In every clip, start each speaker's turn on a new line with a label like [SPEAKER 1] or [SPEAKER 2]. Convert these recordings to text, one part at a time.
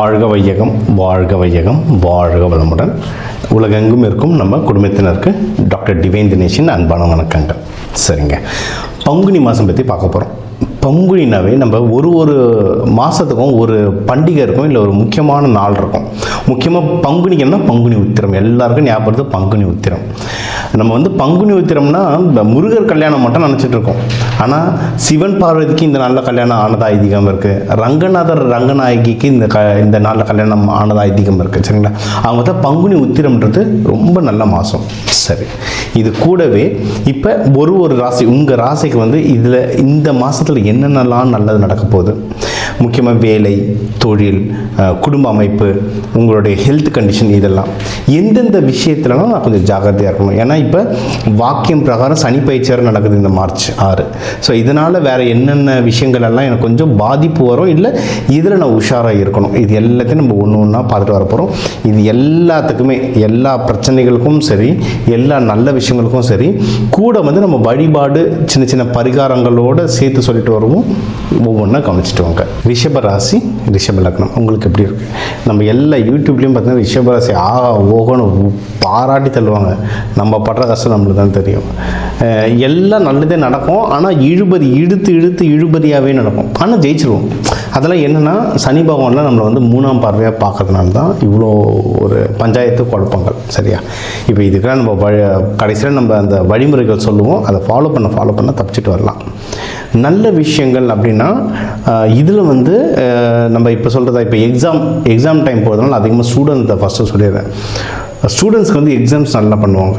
[SPEAKER 1] வாழ்க வையகம், வாழ்க வையகம், வாழ்க வளமுடன். உலகெங்கும் இருக்கும் நம்ம குடும்பத்தினருக்கு டாக்டர் டிவைன் தினேஷின் அன்பான வணக்கங்கள். சரிங்க, பங்குனி மாதம் பற்றி பார்க்க போகிறோம். பங்குனினாவே நம்ம ஒரு மாதத்துக்கும் ஒரு பண்டிகை இருக்கும், இல்லை ஒரு முக்கியமான நாள் இருக்கும். முக்கியமாக பங்குனிக்குன்னா பங்குனி உத்திரம், எல்லாருக்கும் ஞாபகம் பங்குனி உத்திரம். நம்ம பங்குனி உத்திரம்னா முருகர் கல்யாணம் மட்டும் நினச்சிட்டு இருக்கோம். ஆனால் சிவன் பார்வதிக்கு இந்த நாளில் கல்யாணம் ஆனதா ஐதீகம் இருக்குது. ரங்கநாதர் ரங்கநாயகிக்கு இந்த நாளில் கல்யாணம் ஆனதா ஐதீகம் இருக்குது. சரிங்களா, அவங்க தான் பங்குனி உத்திரம்ன்றது ரொம்ப நல்ல மாதம். சரி, இது கூடவே இப்போ ஒரு ராசி, உங்கள் ராசிக்கு இதில் இந்த மாதத்தில் என்னென்னலாம் நல்லது நடக்க போகுது, முக்கியமாக வேலை, தொழில், குடும்ப அமைப்பு, உங்களுடைய ஹெல்த் கண்டிஷன், இதெல்லாம் எந்தெந்த விஷயத்துலலாம் நான் கொஞ்சம் ஜாகிரதையாக இருக்கணும். ஏன்னா இப்போ வாக்கியம் பிரகாரம் சனி பயிற்சியார் நடக்குது இந்த மார்ச் 6. ஸோ இதனால் வேறு என்னென்ன விஷயங்கள் எல்லாம் எனக்கு கொஞ்சம் பாதிப்பு வரும், இல்லை இதில் நான் உஷாராக இருக்கணும். இது எல்லாத்தையும் நம்ம ஒன்று ஒன்றா பார்த்துட்டு வர போகிறோம். இது எல்லாத்துக்குமே, எல்லா பிரச்சனைகளுக்கும் சரி, எல்லா நல்ல விஷயங்களுக்கும் சரி, கூட நம்ம வழிபாடு சின்ன சின்ன பரிகாரங்களோடு சேர்த்து சொல்லிட்டு வருவோம். ஒவ்வொன்றா கவனிச்சுட்டு வாங்க. ரிஷப ராசி, ரிஷப லக்னம் உங்களுக்கு எப்படி இருக்குது? நம்ம எல்லா யூடியூப்லேயும் பார்த்தீங்கன்னா ரிஷப ராசி ஓகோன்னு பாராட்டி தள்ளுவாங்க. நம்ம படுற கஷ்டம் நம்மளுக்கு தான் தெரியும். எல்லாம் நல்லதே நடக்கும், ஆனால் இழுத்து இழுபறியாகவே நடக்கும். ஆனால் ஜெயிச்சிருவோம். அதெல்லாம் என்னென்னா, சனி பகவான்லாம் நம்மளை 3ஆம் பார்வையாக பார்க்கறதுனால தான் இவ்வளோ ஒரு பஞ்சாயத்து குழப்பங்கள். சரியா, இப்போ இதுக்கெல்லாம் நம்ம கடைசியில் நம்ம அந்த வழிமுறைகள் சொல்லுவோம். அதை ஃபாலோ பண்ண தப்பிச்சிட்டு வரலாம். நல்ல விஷயங்கள் அப்படின்னா இதில் நம்ம இப்போ சொல்கிறதா, இப்போ எக்ஸாம் டைம் போகிறதுனால அதிகமாக ஸ்டூடெண்ட்ஸை ஃபஸ்ட்டு சொல்லிடுறேன். ஸ்டூடெண்ட்ஸ்க்கு எக்ஸாம்ஸ் நல்லா பண்ணுவாங்க.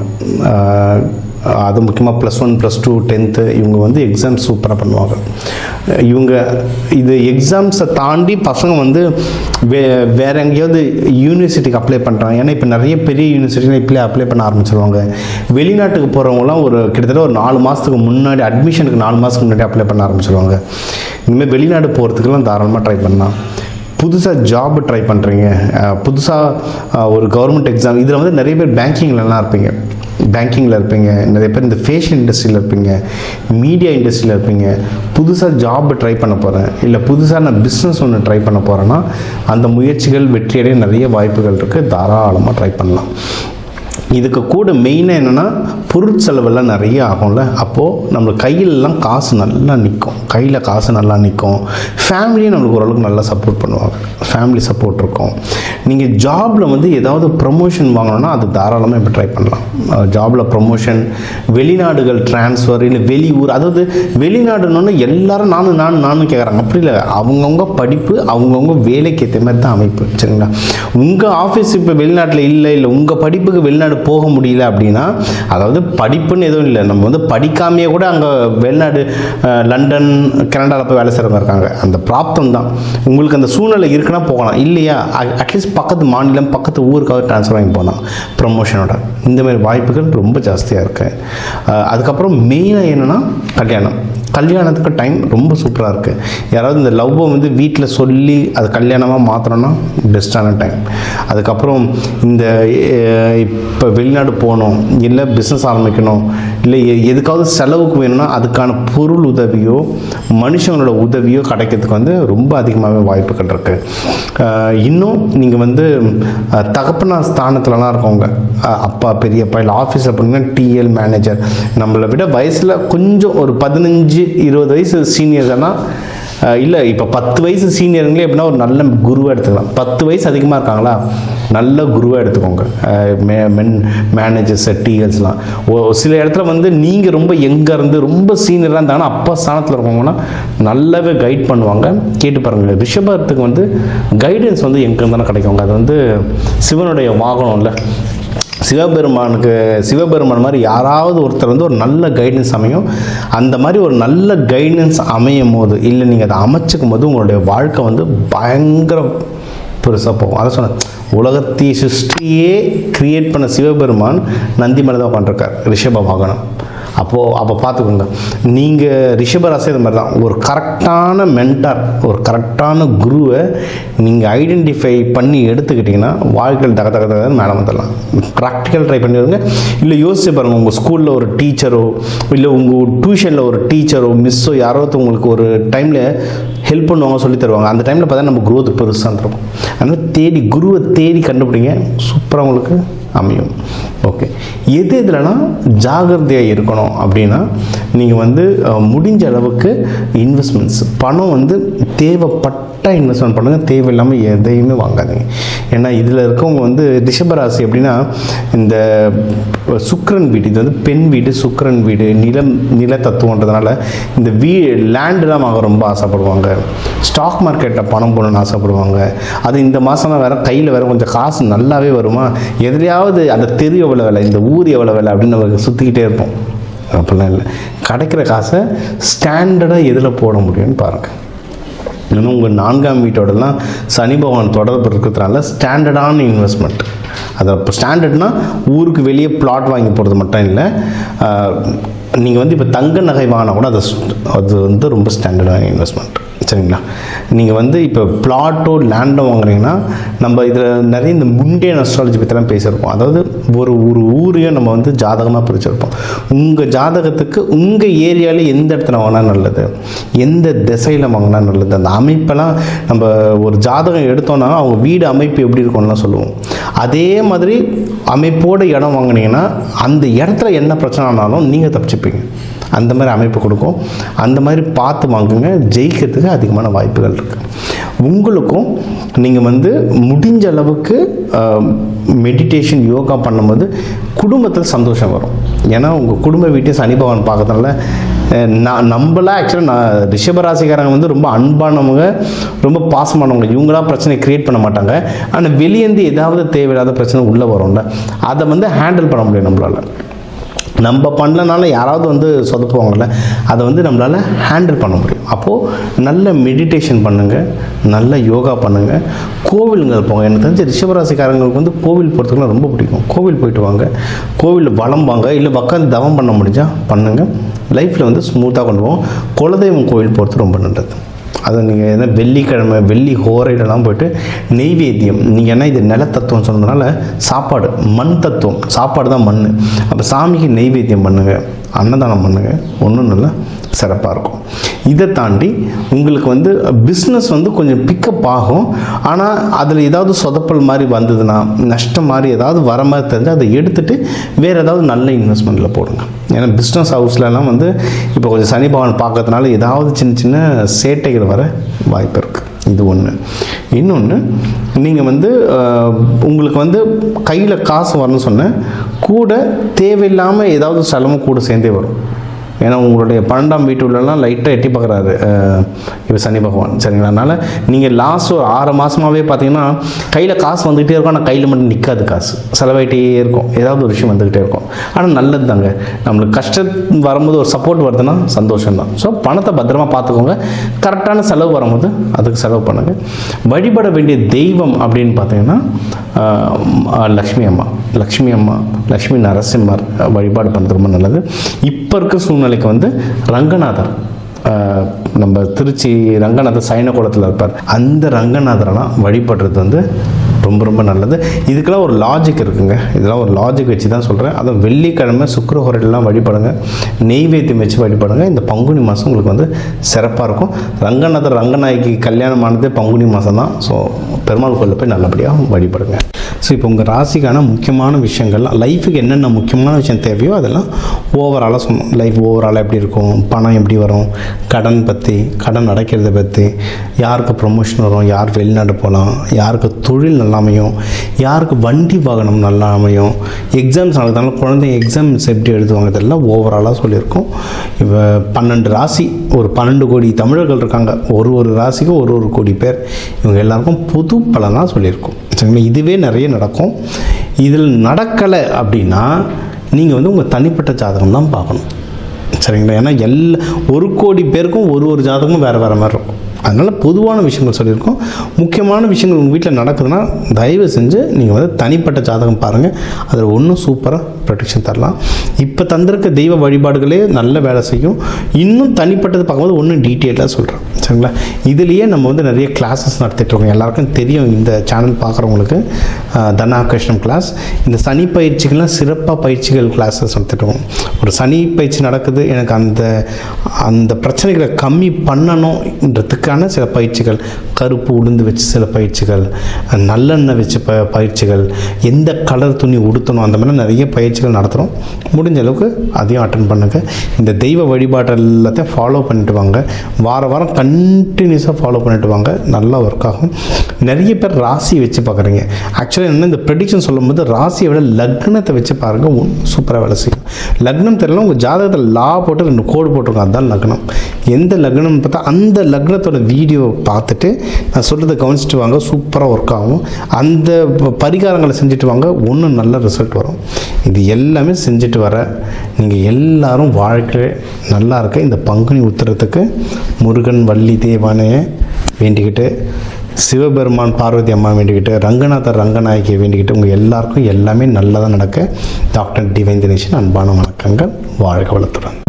[SPEAKER 1] அது முக்கியமாக +1 +2 10th இவங்க எக்ஸாம் சூப்பராக பண்ணுவாங்க. இவங்க இது எக்ஸாம்ஸை தாண்டி பசங்க வேறு எங்கேயாவது யூனிவர்சிட்டிக்கு அப்ளை பண்ணுறாங்க. ஏன்னா இப்போ நிறைய பெரிய யூனிவர்சிட்டியில் இப்போலே அப்ளை பண்ண ஆரம்பிச்சிருவாங்க. வெளிநாட்டுக்கு போகிறவங்களாம் கிட்டத்தட்ட ஒரு 4 மாதத்துக்கு முன்னாடி, அட்மிஷனுக்கு 4 மாதத்துக்கு முன்னாடி அப்ளை பண்ண ஆரம்பிச்சிருவாங்க. இனிமேல் வெளிநாடு போகிறதுக்கெல்லாம் தாராளமாக ட்ரை பண்ணலாம். புதுசாக ஜாப் ட்ரை பண்ணுறீங்க, புதுசாக ஒரு கவர்மெண்ட் எக்ஸாம், இதில் நிறைய பேர் பேங்கிங்லலாம் இருப்பீங்க. நிறைய பேர் இந்த ஃபேஷன் இண்டஸ்ட்ரியில் இருப்பீங்க, மீடியா இண்டஸ்ட்ரியில் இருப்பீங்க. புதுசாக ஜாப் ட்ரை பண்ண போகிறேன், இல்லை புதுசாக நான் பிஸ்னஸ் ஒன்று ட்ரை பண்ண போகிறேன்னா அந்த முயற்சிகள் வெற்றியடைய நிறைய வாய்ப்புகள் இருக்குது. தாராளமாக ட்ரை பண்ணலாம். இதுக்கு கூட மெயினாக என்னென்னா, பொருட்செலவெல்லாம் நிறைய ஆகும்ல. அப்போது நம்மளுக்கு கையிலலாம் காசு நல்லா நிற்கும். ஃபேமிலியும் நம்மளுக்கு ஓரளவுக்கு நல்லா சப்போர்ட் பண்ணுவாங்க. ஃபேமிலி சப்போர்ட் இருக்கும். நீங்கள் ஜாபில் ஏதாவது ப்ரமோஷன் வாங்கணுன்னா அது தாராளமாக இப்போ ட்ரை பண்ணலாம். ஜாபில் ப்ரமோஷன், வெளிநாடுகள் ட்ரான்ஸ்ஃபர், இல்லை வெளியூர், அதாவது வெளிநாடுன்னு எல்லாரும் நானும் கேட்குறாங்க. அப்படி இல்லை, அவங்கவுங்க படிப்பு, அவங்கவுங்க வேலைக்கு ஏற்ற மாதிரி தான் அமைப்பு. சரிங்களா, உங்கள் ஆஃபீஸ் இப்போ வெளிநாட்டில் இல்லை உங்கள் படிப்புக்கு வெளிநாடு போக முடியல அப்படின்னா, அதாவது படிப்புன்னு எதுவும் இல்லை, நம்ம படிக்காமையே கூட அங்கே வெளிநாடு, லண்டன், கனடாவில் போய் வேலை செய்கிறவங்க இருக்காங்க. அந்த பிராப்தம் தான். உங்களுக்கு அந்த சூழ்நிலை இருக்குன்னா போகலாம். இல்லையா, அட்லீஸ்ட் பக்கத்து மாநிலம், பக்கத்து ஊருக்காக ட்ரான்ஸ்ஃபர் வாங்கி போகலாம் ப்ரமோஷனோட. இந்த மாதிரி வாய்ப்புகள் ரொம்ப ஜாஸ்தியாக இருக்குது. அதுக்கப்புறம் மெயினாக என்னென்னா, கல்யாணத்துக்கு டைம் ரொம்ப சூப்பராக இருக்குது. யாராவது இந்த லவ்வை வீட்டில் சொல்லி அது கல்யாணமாக மாற்றணும்னா பெஸ்ட்டான டைம். அதுக்கப்புறம் இந்த இப்போ வெளிநாடு போகணும், இல்லை பிஸ்னஸ் ஆரம்பிக்கணும், இல்லை எதுக்காவது செலவுக்கு வேணும்னா அதுக்கான பொருள் உதவியோ மனுஷங்களோட உதவியோ கிடைக்கிறதுக்கு ரொம்ப அதிகமாகவே வாய்ப்புகள் இருக்குது. இன்னும் நீங்கள் தகப்பனார் ஸ்தானத்துலலாம் இருக்கவங்க, அப்பா, பெரியப்பா, இல்லை ஆஃபீஸில் போனீங்கன்னா டிஎல், மேனேஜர், நம்மளை விட வயசில் கொஞ்சம் ஒரு 15-20 வயசு சீனியர்னா, இல்லை இப்போ 10 வயசு சீனியருங்களே எப்படின்னா ஒரு நல்ல குருவாக எடுத்துக்கலாம். 10 வயசு அதிகமாக இருக்காங்களா, நல்ல குருவாக எடுத்துக்கோங்க. மேனேஜர்ஸ், டிஎல்ஸ்லாம் சில இடத்துல நீங்கள் ரொம்ப எங்கே இருந்து ரொம்ப சீனியராக இருந்தாங்கன்னா அப்பா ஸ்தானத்தில் இருக்கவங்கன்னா நல்லாவே கைட் பண்ணுவாங்க. கேட்டு பாருங்கள். ரிஷபத்துக்கு கைடன்ஸ் எங்கே இருந்தாலும் கிடைக்குங்க. அது சிவனுடைய வாகனம் இல்லை, சிவபெருமான் மாதிரி யாராவது ஒருத்தர் ஒரு நல்ல கைடன்ஸ் அமையும். அந்த மாதிரி ஒரு நல்ல கைடன்ஸ் அமையும் போது, இல்லை நீங்கள் அதை அமைச்சிக்கும் போது உங்களுடைய வாழ்க்கை பயங்கர பெருசாக போகும். அதை சொன்னேன், உலகத்தை சிருஷ்டியே கிரியேட் பண்ண சிவபெருமான் நந்தி மேலே தான் உட்காந்துருக்கார், ரிஷப வாகனம். அப்போ பார்த்துக்கோங்க. நீங்கள் ரிஷபராசி அது மாதிரி தான், ஒரு கரெக்டான மென்டார், ஒரு கரெக்டான குருவை நீங்கள் ஐடென்டிஃபை பண்ணி எடுத்துக்கிட்டிங்கன்னா வாழ்க்கையில் தக மேலே வந்துடலாம். ப்ராக்டிக்கல் ட்ரை பண்ணிடுங்க. இல்லை யோசிச்சு பாருங்கள், உங்கள் ஸ்கூலில் ஒரு டீச்சரோ இல்லை உங்கள் டியூஷனில் ஒரு டீச்சரோ மிஸ்ஸோ யாரோ உங்களுக்கு ஒரு டைமில் ஹெல்ப் பண்ணுவாங்க, சொல்லி தருவாங்க. அந்த டைமில் பார்த்தா நம்ம குரோத் பெருசாக இருக்கும். அதனால் குருவை தேடி கண்டுபிடிங்க, சூப்பராக உங்களுக்கு அமையும். ஓகே, எதுலனா ஜாகிரதையாக இருக்கணும் அப்படின்னா நீங்கள் முடிஞ்ச அளவுக்கு இன்வெஸ்ட்மெண்ட்ஸ், பணம் தேவைப்பட்ட இன்வெஸ்ட்மெண்ட் பண்ணுங்கள், தேவையில்லாமல் எதையுமே வாங்காதீங்க. ஏன்னா இதில் இருக்கவங்க ரிஷபராசி அப்படின்னா இந்த சுக்கிரன் வீடு, இது பெண் வீடு, சுக்கிரன் வீடு, நில தத்துவன்றதுனால இந்த லேண்டெலாம் வாங்க ரொம்ப ஆசைப்படுவாங்க, ஸ்டாக் மார்க்கெட்டில் பணம் போடணும்னு ஆசைப்படுவாங்க. அது இந்த மாதம்லாம் வேறு கையில் வேறு கொஞ்சம் காசு நல்லாவே வருமா, எதுலையாவது அந்த தெரு எவ்வளோ வேலை, இந்த ஊர் எவ்வளோ வேலை அப்படின்னு நம்ம சுற்றிக்கிட்டே இருப்போம். அப்படிலாம் இல்லை, கிடைக்கிற காசை ஸ்டாண்டர்டாக எதில் போட முடியும்னு பாருங்கள். இன்னும் உங்கள் 4ஆம் வீட்டோடலாம் சனி பகவான் தொடர்பு இருக்கிறதுனால ஸ்டாண்டர்டான இன்வெஸ்ட்மெண்ட். அதை இப்போ ஸ்டாண்டர்ட்னால் ஊருக்கு வெளியே பிளாட் வாங்கி போகிறது மட்டும் இல்லை, நீங்கள் இப்போ தங்க நகை வாங்கினா கூட அது ரொம்ப ஸ்டாண்டர்டான இன்வெஸ்ட்மெண்ட். சரிங்களா? நீங்கள் இப்போ பிளாட்டோ லேண்டோ வாங்குறீங்கன்னா நம்ம இதில் நிறைய இந்த முண்டேன் அஸ்ட்ராலஜி பற்றிலாம் பேசியிருப்போம். அதாவது ஒரு ஊரையும் நம்ம ஜாதகமாக பிரிச்சிருப்போம். உங்கள் ஜாதகத்துக்கு உங்கள் ஏரியாவில் எந்த இடத்துல வாங்கினா நல்லது, எந்த திசையில் வாங்கினா நல்லது, அந்த அமைப்பெல்லாம் நம்ம ஒரு ஜாதகம் எடுத்தோன்னா அவங்க வீடு அமைப்பு எப்படி இருக்கும்லாம் சொல்லுவோம். அதே மாதிரி அமைப்போடு இடம் வாங்கினீங்கன்னா அந்த இடத்துல என்ன பிரச்சனை ஆனாலும் நீங்கள் தப்பிச்சுப்பீங்க. அந்த மாதிரி அமைப்பு கொடுக்கும். அந்த மாதிரி பார்த்து வாங்குங்க, ஜெயிக்கிறதுக்கு அதிகமான வாய்ப்புகள் இருக்குது. உங்களுக்கும் நீங்கள் முடிஞ்ச அளவுக்கு மெடிடேஷன் யோகா பண்ணும்போது குடும்பத்தில் சந்தோஷம் வரும். ஏன்னா உங்கள் குடும்ப வீட்டை சனி பகவான் பார்க்கறதுனால நம்மளாம் ஆக்சுவலாக ரிஷபராசிக்காரங்க ரொம்ப அன்பானவங்க, ரொம்ப பாசமானவங்க. இவங்களாம் பிரச்சனை க்ரியேட் பண்ண மாட்டாங்க. ஆனால் வெளியேந்து ஏதாவது தேவையில்லாத பிரச்சனை உள்ளே வரும்ல, அதை ஹேண்டில் பண்ண முடியும் நம்மளால். நம்ம பண்ணலனால யாராவது சொதப்புவாங்கள்ல, அதை நம்மளால் ஹேண்டில் பண்ண முடியும். அப்போது நல்ல மெடிடேஷன் பண்ணுங்கள், நல்ல யோகா பண்ணுங்கள், கோவிலுங்கள் போங்க. எனக்கு தெரிஞ்ச ரிஷபராசிக்காரங்களுக்கு கோவில் போகிறதுக்குலாம் ரொம்ப பிடிக்கும். கோவில் போயிட்டு வாங்க, கோவிலில் வளம் வாங்க, இல்லை உட்காந்து தவம் பண்ண முடிஞ்சால் பண்ணுங்கள். லைஃப்பில் ஸ்மூத்தாக கொண்டு போவோம். குலதெய்வம் கோவில் போகிறது ரொம்ப நல்லது. அதை நீங்கள் என்ன வெள்ளிக்கிழமை வெள்ளி ஹோரையிலலாம் போய்ட்டு நெய்வேத்தியம், நீங்கள் ஏன்னா இது நில தத்துவம் சொன்னதுனால சாப்பாடு மண் தத்துவம், சாப்பாடு தான் மண். அப்போ சாமிக்கு நெய்வேத்தியம் பண்ணுங்கள், அன்னதானம் பண்ணுங்கள், ஒன்றும் நல்லா சிறப்பாக இருக்கும். இதை தாண்டி உங்களுக்கு பிஸ்னஸ் கொஞ்சம் பிக்கப் ஆகும். ஆனால் அதில் ஏதாவது சொதப்பல் மாதிரி வந்ததுன்னா, நஷ்டம் மாதிரி ஏதாவது வர மாதிரி தெரிஞ்சால் அதை எடுத்துகிட்டு வேறு ஏதாவது நல்ல இன்வெஸ்ட்மெண்ட்டில் போடுங்க. ஏன்னா பிஸ்னஸ் ஹவுஸ்லலாம் இப்போ கொஞ்சம் சனி பகவான் பார்க்கறதுனால ஏதாவது சின்ன சின்ன சேட்டைகள் வர வாய்ப்பு இருக்குது. இது ஒன்று. இன்னொன்று, நீங்கள் உங்களுக்கு கையில் காசு வரணும்னு சொன்னேன், கூட தேவையில்லாமல் ஏதாவது செலவும் கூட சேர்ந்தே வரும். ஏன்னா உங்களுடைய 12ஆம் வீட்டுலலாம் லைட்டாக எட்டி பார்க்குறாரு இப்போ சனி பகவான். சரிங்களா? அதனால் நீங்கள் லாஸ்ட் ஒரு 6 மாதமாகவே பார்த்தீங்கன்னா கையில் காசு வந்துக்கிட்டே இருக்கும், ஆனால் கையில் மட்டும் நிற்காது, காசு செலவாயிட்டே இருக்கும், ஏதாவது ஒரு விஷயம் வந்துக்கிட்டே இருக்கும். ஆனால் நல்லது தாங்க, நம்மளுக்கு கஷ்டம் வரும்போது ஒரு சப்போர்ட் வருதுன்னா சந்தோஷம்தான். ஸோ பணத்தை பத்திரமா பார்த்துக்கோங்க. கரெக்டான செலவு வரும்போது அதுக்கு செலவு பண்ணுங்கள். வழிபட வேண்டிய தெய்வம் அப்படின்னு பார்த்தீங்கன்னா லக்ஷ்மி அம்மா, லக்ஷ்மி நரசிம்மர் வழிபாடு பண்ணுறது ரொம்ப நல்லது. இப்போ இருக்க சூழ்நிலைக்கு ரங்கநாதர், நம்ம திருச்சி ரங்கநாதர் சைனகுளத்தில் இருப்பார், அந்த ரங்கநாதரெல்லாம் வழிபடுறது ரொம்ப ரொம்ப நல்லது. இதுக்கெல்லாம் ஒரு லாஜிக் இருக்குங்க. இதெல்லாம் ஒரு லாஜிக் வச்சு தான் சொல்கிறேன். அதுவும் வெள்ளிக்கிழமை சுக்கிரஹோரையெல்லாம் வழிபடுங்க, நெய்வேத்தியம் வச்சு வழிபடுங்க. இந்த பங்குனி மாதம் உங்களுக்கு சிறப்பாக இருக்கும். ரங்கநாதர் ரங்கநாயகி கல்யாணமானதே பங்குனி மாதம் தான். ஸோ பெருமாள் கோயிலில் போய் நல்லபடியாக வழிபடுங்க. ஸோ இப்போ உங்கள் ராசிக்கான முக்கியமான விஷயங்கள்லாம், லைஃபுக்கு என்னென்ன முக்கியமான விஷயம் தேவையோ அதெல்லாம் ஓவராலாக சொன்னோம். லைஃப் ஓவராலாக எப்படி இருக்கும், பணம் எப்படி வரும், கடன் பற்றி, கடன் அடைக்கிறத பற்றி, யாருக்கு ப்ரொமோஷன் வரும், யார் வெளிநாடு போகலாம், யாருக்கு தொழில் நல்லா அமையும், யாருக்கு வண்டி வாகனம் நல்லா அமையும், எக்ஸாம்ஸ் நடக்கிறதுனால குழந்தைங்க எக்ஸாம்ஸ் எப்படி எழுதுவாங்க, இதெல்லாம் ஓவராலாக சொல்லியிருக்கோம். இப்போ 12 ராசி, ஒரு 12 கோடி தமிழர்கள் இருக்காங்க. ஒரு ராசிக்கும் ஒரு கோடி பேர். இவங்க எல்லாருக்கும் பொது பலனாக சொல்லியிருக்கோம். சரிங்களா? இதுவே நிறைய நடக்கும். இதில் நடக்கலை அப்படின்னா நீங்கள் உங்கள் தனிப்பட்ட ஜாதகம் தான் பார்க்கணும். சரிங்களா? ஏன்னா ஒரு கோடி பேருக்கும் ஒரு ஜாதகமும் வேறு வேறு மாதிரி இருக்கும். அதனால் பொதுவான விஷயங்கள் சொல்லியிருக்கோம். முக்கியமான விஷயங்கள் உங்கள் வீட்டில் நடக்குதுன்னா தயவு செஞ்சு நீங்கள் வந்து தனிப்பட்ட ஜாதகம் பாருங்கள். அதில் ஒன்றும் சூப்பராக ப்ரொடெக்ஷன் தரலாம். இப்போ தந்திருக்க தெய்வ வழிபாடுகளே நல்ல வேலை செய்யும். இன்னும் தனிப்பட்டது பார்க்கும்போது ஒன்றும் டீட்டெயிலாக சொல்கிறேன். சரிங்களா? இதுலேயே நம்ம வந்து நிறைய கிளாஸஸ் நடத்திட்டுருக்கோம். எல்லாருக்கும் தெரியும் இந்த சேனல் பார்க்குறவங்களுக்கு தனாகர்ஷணம் கிளாஸ். இந்த சனி பயிற்சிகள்லாம் சிறப்பாக பயிற்சிகள் கிளாஸஸ் நடத்திட்டுருக்கோம். ஒரு சனி பயிற்சி நடக்குது, எனக்கு அந்த பிரச்சனைகளை கம்மி பண்ணணுன்றதுக்கான சில பயிற்சிகள், கருப்பு உளுந்து வச்சு சில பயிற்சிகள், நல்லெண்ணெய் வச்சு பயிற்சிகள், எந்த கலர் துணி உடுத்தணும், அந்த மாதிரி நிறைய பயிற்சிகள் நடத்துகிறோம். முடிஞ்ச அளவுக்கு அதையும் அட்டன் பண்ணுங்கள். இந்த தெய்வ வழிபாடு எல்லாத்தையும் ஃபாலோ பண்ணிட்டு வாங்க. வாரம் கண்டினியூஸாக ஃபாலோ பண்ணிட்டு வாங்க. நல்லா ஒர்க் ஆகும். நிறைய பேர் ராசி வச்சு பார்க்குறீங்க. ஆக்சுவலாக என்ன, இந்த ப்ரெடிக்ஷன் சொல்லும்போது ராசியை விட லக்னத்தை வச்சு பாருங்கள், சூப்பராக வேலை செய்யும். லக்னம் தெரியல, உங்கள் ஜாதகத்தில் லா போட்டு 2 கோடு போட்டிருக்கோம், அதுதான் லக்னம். எந்த லக்னம்னு பார்த்தா அந்த லக்னத்தோட வீடியோ பார்த்துட்டு நான் சொல்கிறத கவனிச்சுட்டு வாங்க, சூப்பராக ஒர்க் ஆகும். அந்த பரிகாரங்களை செஞ்சுட்டு வாங்க, ஒன்றும் நல்ல ரிசல்ட் வரும். இது எல்லாமே செஞ்சுட்டு வர நீங்கள் எல்லாரும் வாழ்க்கை நல்லா இருக்க இந்த பங்குனி உத்திரத்துக்கு முருகன் வள்ளி தேவானையை வேண்டிக்கிட்டு, சிவபெருமான் பார்வதி அம்மா வேண்டிக்கிட்டு, ரங்கநாதர் ரங்கநாயகியை வேண்டிக்கிட்டு, உங்கள் எல்லாருக்கும் எல்லாமே நல்லதாக நடக்க டாக்டர் டிவைன் தினேஷன் அன்பான வணக்கங்கள். வாழ்க வளத்துடன்.